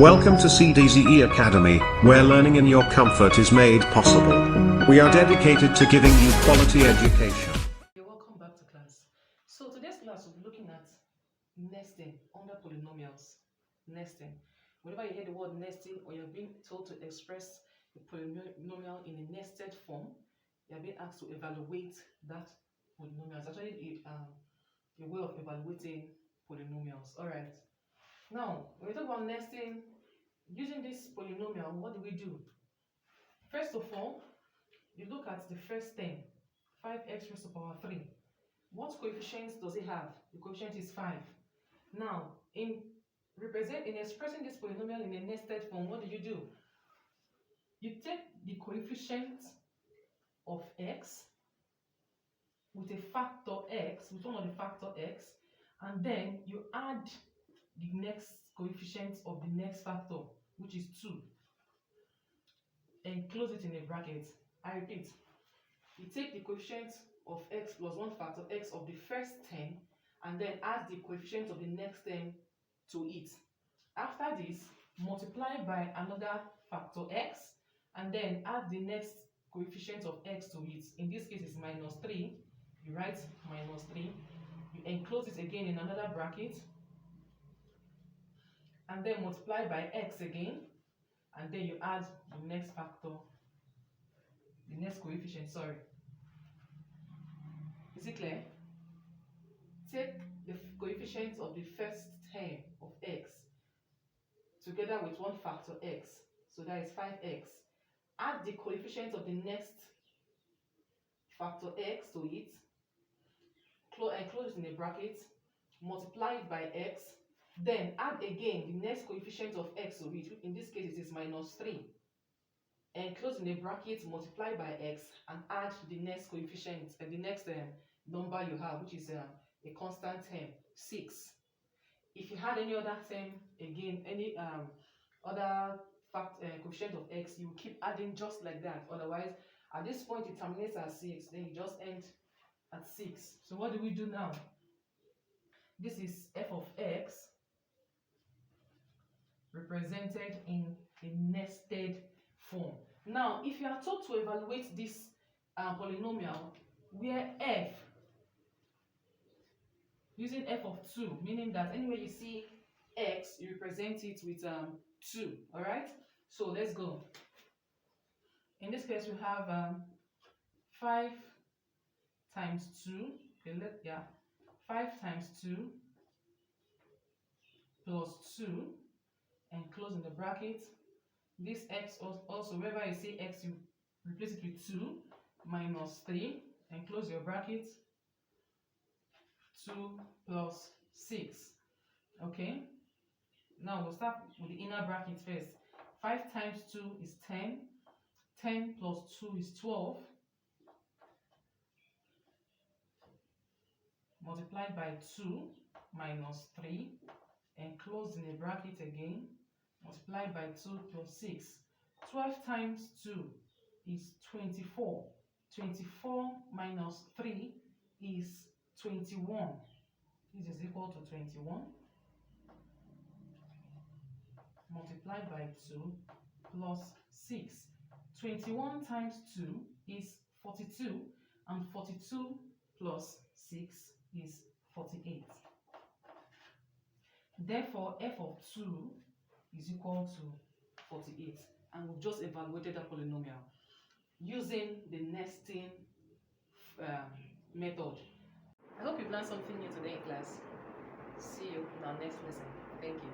Welcome to 𝗡𝗲𝘆𝘆 Academy, where learning in your comfort is made possible. We are dedicated to giving you quality education. You're welcome back to class. So today's class we'll be looking at nesting under polynomials. Nesting. Whenever you hear the word nesting or you're being told to express a polynomial in a nested form, you're being asked to evaluate that polynomial. It's actually a way of evaluating polynomials. Alright. Now, when we talk about nesting, using this polynomial, what do? First of all, you look at the first term, 5x raised to the power 3. What coefficients does it have? The coefficient is 5. Now, in expressing this polynomial in a nested form, what do? You take the coefficient of x with a factor x, with one of the factor x, and then you add the next coefficient of the next factor, which is 2, and close it in a bracket. I repeat, you take the coefficient of x plus one factor x of the first term and then add the coefficient of the next term to it. After this, multiply by another factor x and then add the next coefficient of x to it. In this case, it's minus 3. You write minus 3. You enclose it again in another bracket and then multiply by x again, and then you add the next factor, the next coefficient, sorry. Is it clear? Take the coefficient of the first term of x together with one factor x, so that is 5x. Add the coefficient of the next factor x to it, enclose it in a bracket, multiply it by x, then add again the next coefficient of x to it. In this case, it is minus 3. Enclose in a bracket, multiply by x, and add the next coefficient and the next number you have, which is a constant term, 6. If you had any other term, again, any other coefficient of x, you keep adding just like that. Otherwise, at this point, it terminates at 6, then you just end at 6. So what do we do now? This is f of x represented in a nested form. Now, if you are told to evaluate this polynomial where f, using f of 2, meaning that anywhere you see x, you represent it with 2. All right, so let's go. In this case, we have 5 times 2. Okay, 5 times 2 plus 2, and close in the bracket. This x also, wherever you see x, you replace it with 2 minus 3, and close your bracket. 2 plus 6. Okay, now we'll start with the inner bracket first. 5 times 2 is 10. 10 plus 2 is 12. Multiplied by 2 minus 3, and close in a bracket again. Multiplied by 2 plus 6. 12 times 2 is 24. 24 minus 3 is 21. This is equal to 21. Multiplied by 2 plus 6. 21 times 2 is 42. And 42 plus 6 is 48. Therefore, f of 2 is equal to 48. And we've just evaluated that polynomial using the nesting method. I hope you've learned something new today in class. See you in our next lesson. Thank you.